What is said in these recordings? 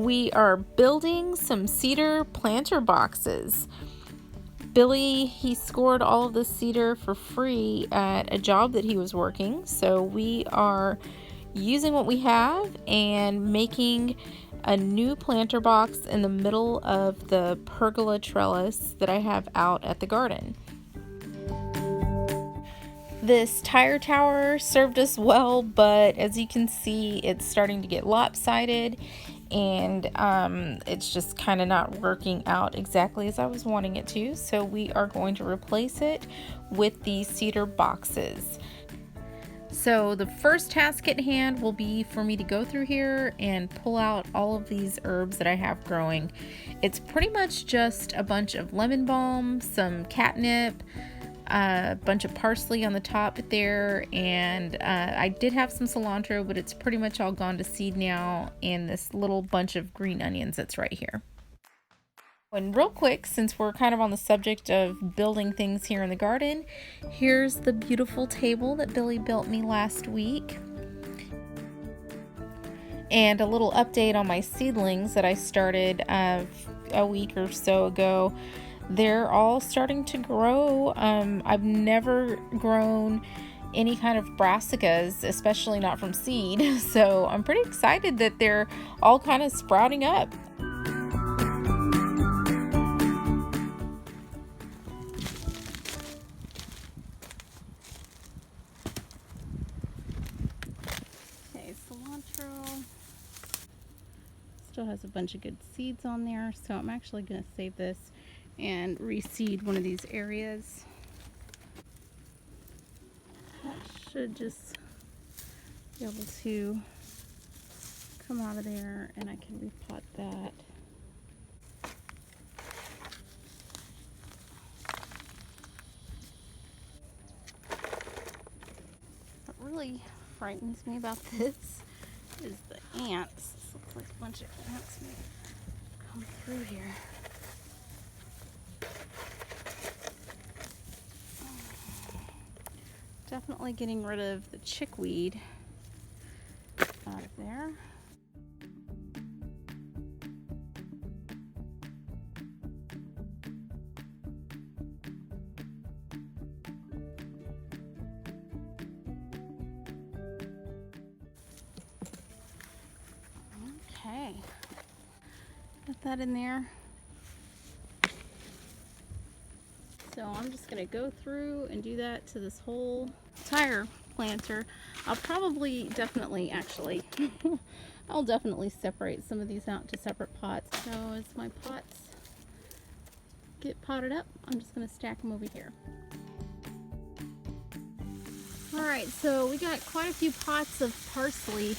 We are building some cedar planter boxes. Billy, he scored all of the cedar for free at a job that he was working, so we are using what we have and making a new planter box in the middle of the pergola trellis that I have out at the garden. This tire tower served us well, but as you can see, it's starting to get lopsided, and it's just kind of not working out exactly as I was wanting it to. So we are going to replace it with these cedar boxes. So the first task at hand will be for me to go through here and pull out all of these herbs that I have growing. It's pretty much just a bunch of lemon balm, some catnip, a bunch of parsley on the top there, and I did have some cilantro, but it's pretty much all gone to seed now, and this little bunch of green onions that's right here. And real quick, since we're kind of on the subject of building things here in the garden, here's the beautiful table that Billy built me last week. And a little update on my seedlings that I started a week or so ago. They're all starting to grow. I've never grown any kind of brassicas, especially not from seed. So I'm pretty excited that they're all kind of sprouting up. Okay, cilantro still has a bunch of good seeds on there, so I'm actually going to save this and reseed one of these areas. That should just be able to come out of there, and I can repot that. What really frightens me about this is the ants. This looks like a bunch of ants may come through here. Definitely getting rid of the chickweed out of there. Okay, got that in there. So I'm just going to go through and do that to this whole tire planter. I'll probably I'll definitely separate some of these out to separate pots. So as my pots get potted up, I'm just going to stack them over here. Alright, so we got quite a few pots of parsley.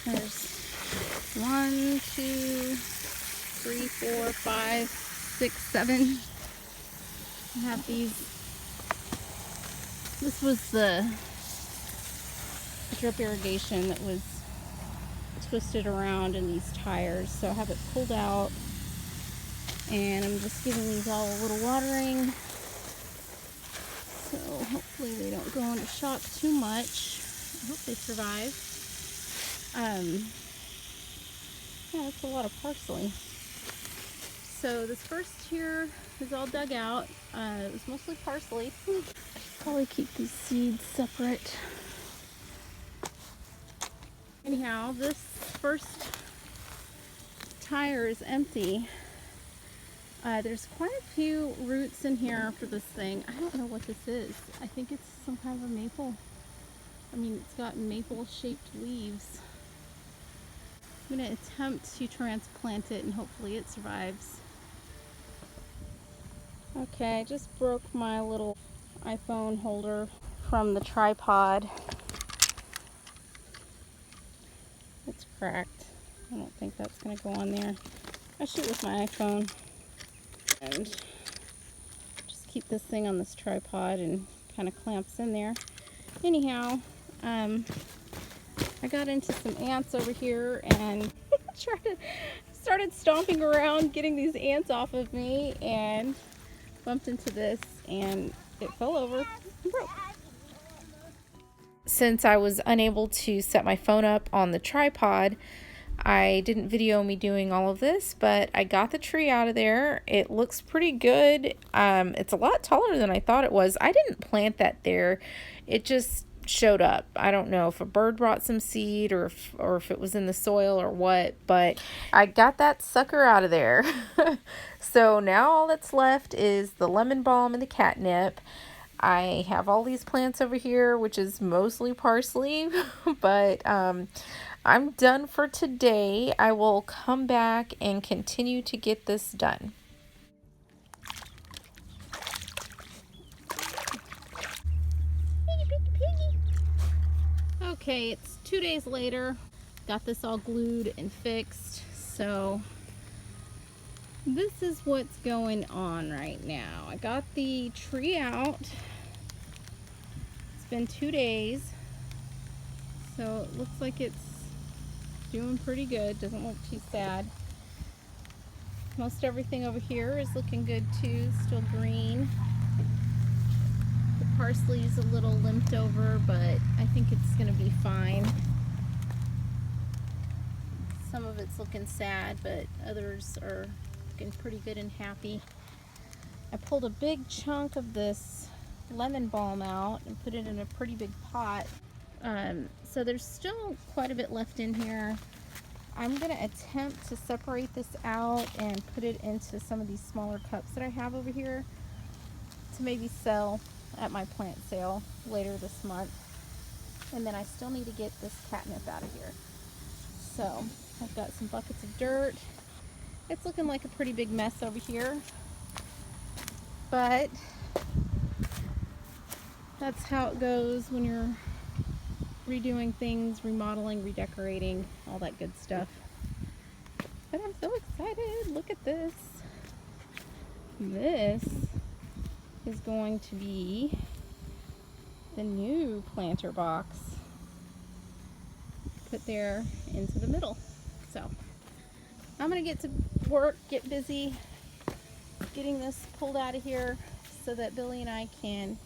There's 1, 2, 3, 4, 5, 6, 7. I have these. This was the drip irrigation that was twisted around in these tires, so I have it pulled out, and I'm just giving these all a little watering, so hopefully they don't go into shock too much. I hope they survive. Yeah, that's a lot of parsley. So this first here is all dug out. It was mostly parsley. Probably keep these seeds separate. Anyhow, this first tire is empty. There's quite a few roots in here for this thing. I don't know what this is. I think it's some kind of a maple. I mean, it's got maple-shaped leaves. I'm going to attempt to transplant it and hopefully it survives. Okay, I just broke my little iPhone holder from the tripod. It's cracked. I don't think that's going to go on there. I shoot with my iPhone and just keep this thing on this tripod and kind of clamps in there. Anyhow, I got into some ants over here and started stomping around getting these ants off of me and bumped into this and it fell over and broke. Since I was unable to set my phone up on the tripod, I didn't video me doing all of this, but I got the tree out of there. It looks pretty good. It's a lot taller than I thought it was. I didn't plant that there. It just showed up. I don't know if a bird brought some seed or if it was in the soil or what, but I got that sucker out of there. So now all that's left is the lemon balm and the catnip. I have all these plants over here, which is mostly parsley, but I'm done for today. I will come back and continue to get this done. Okay, it's 2 days later. Got this all glued and fixed. So this is what's going on right now. I got the tree out. It's been 2 days. So it looks like it's doing pretty good. Doesn't look too sad. Most everything over here is looking good too. Still green. The parsley's a little limped over, but I think it's gonna be fine. Some of it's looking sad, but others are looking pretty good and happy. I pulled a big chunk of this lemon balm out and put it in a pretty big pot. So there's still quite a bit left in here. I'm going to attempt to separate this out and put it into some of these smaller cups that I have over here to maybe sell at my plant sale later this month. And then I still need to get this catnip out of here. So I've got some buckets of dirt. It's looking like a pretty big mess over here, but that's how it goes when you're redoing things, remodeling, redecorating, all that good stuff. But I'm so excited. Look at this. This is going to be the new planter box put there into the middle. So I'm gonna get to work, get busy getting this pulled out of here so that Billy and I can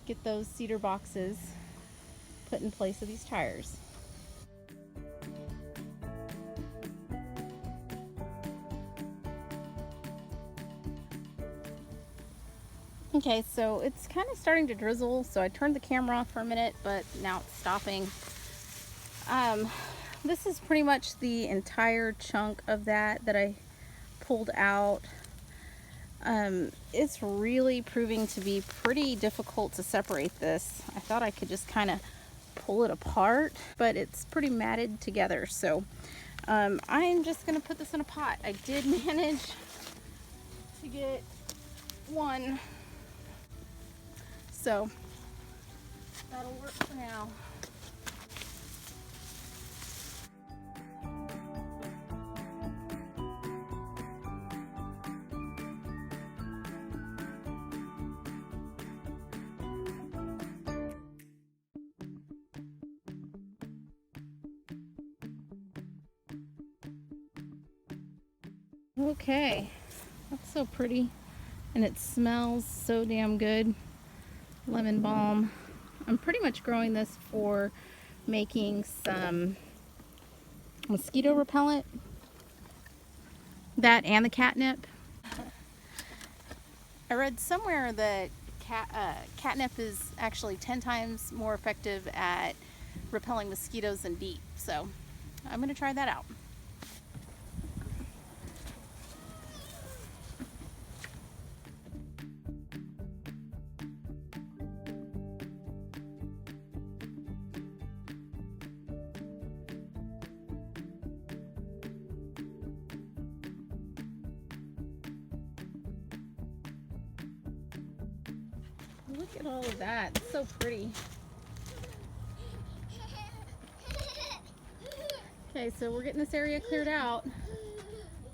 get those cedar boxes put in place of these tires. Okay, so it's kind of starting to drizzle, so I turned the camera off for a minute, but now it's stopping. This is pretty much the entire chunk of that I pulled out. It's really proving to be pretty difficult to separate this. I thought I could just kind of pull it apart, but it's pretty matted together. So I'm just gonna put this in a pot. I did manage to get one, so that'll work for now. Okay, that's so pretty, and it smells so damn good. Lemon balm. I'm pretty much growing this for making some mosquito repellent. That and the catnip. I read somewhere that catnip is actually 10 times more effective at repelling mosquitoes than DEET, so I'm going to try that out. Look at all of that. It's so pretty. Okay, so we're getting this area cleared out.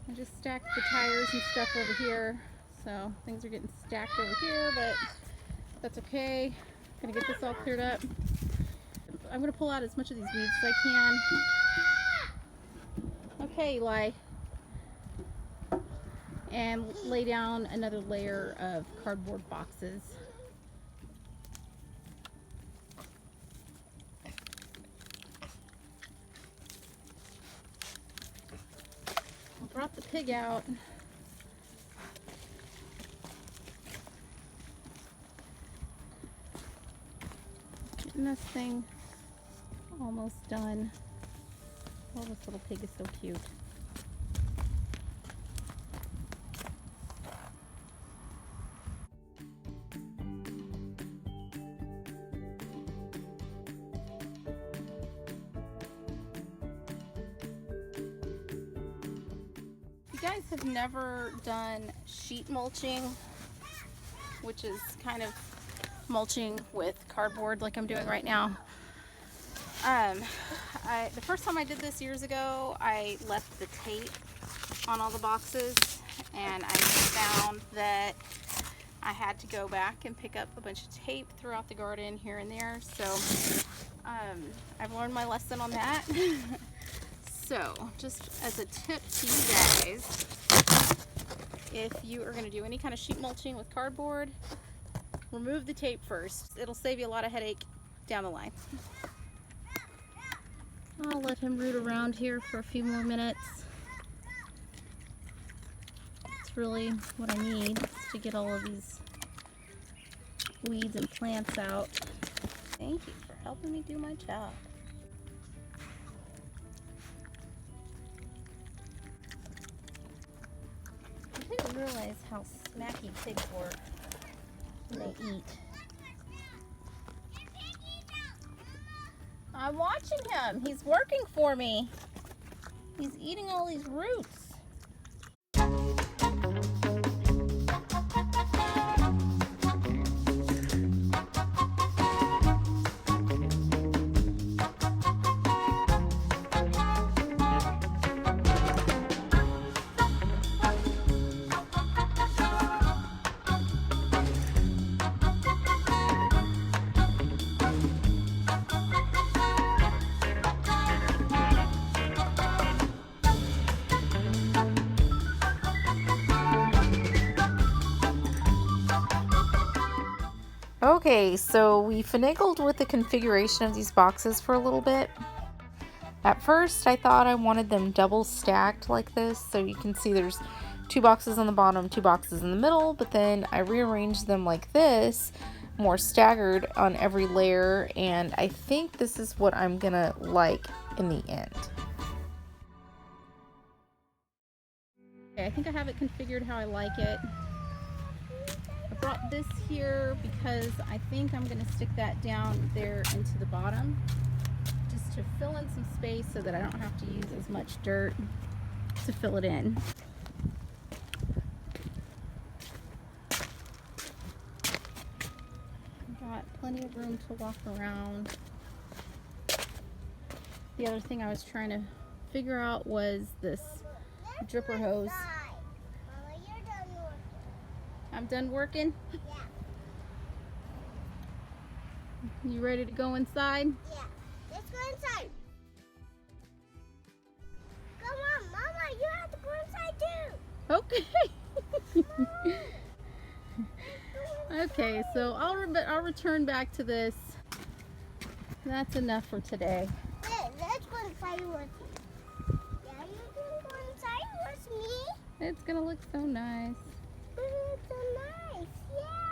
I just stacked the tires and stuff over here. So things are getting stacked over here, but that's okay. Gonna get this all cleared up. I'm gonna pull out as much of these weeds as I can. Okay, Eli. And lay down another layer of cardboard boxes. brought the pig out. Getting this thing almost done. Oh, this little pig is so cute. If you guys have never done sheet mulching, which is kind of mulching with cardboard like I'm doing right now. The first time I did this years ago, I left the tape on all the boxes, and I found that I had to go back and pick up a bunch of tape throughout the garden here and there. So I've learned my lesson on that. So just as a tip to you guys, if you are going to do any kind of sheet mulching with cardboard, remove the tape first. It'll save you a lot of headache down the line. I'll let him root around here for a few more minutes. It's really what I need to get all of these weeds and plants out. Thank you for helping me do my job. I didn't realize how smacky pigs work when they eat. I'm watching him. He's working for me. He's eating all these roots. Okay, so we finagled with the configuration of these boxes for a little bit. At first, I thought I wanted them double stacked like this, so you can see there's 2 boxes on the bottom, 2 boxes in the middle, but then I rearranged them like this, more staggered on every layer, and I think this is what I'm gonna like in the end. Okay, I think I have it configured how I like it. I brought this here because I think I'm going to stick that down there into the bottom just to fill in some space so that I don't have to use as much dirt to fill it in. Got plenty of room to walk around. The other thing I was trying to figure out was this dripper hose. I'm done working? Yeah. You ready to go inside? Yeah. Let's go inside. Come on, Mama, you have to go inside too. Okay. Okay, so I'll return back to this. That's enough for today. Hey, let's go inside with me. Yeah, you can go inside with me. It's gonna look so nice. It's so nice, yeah.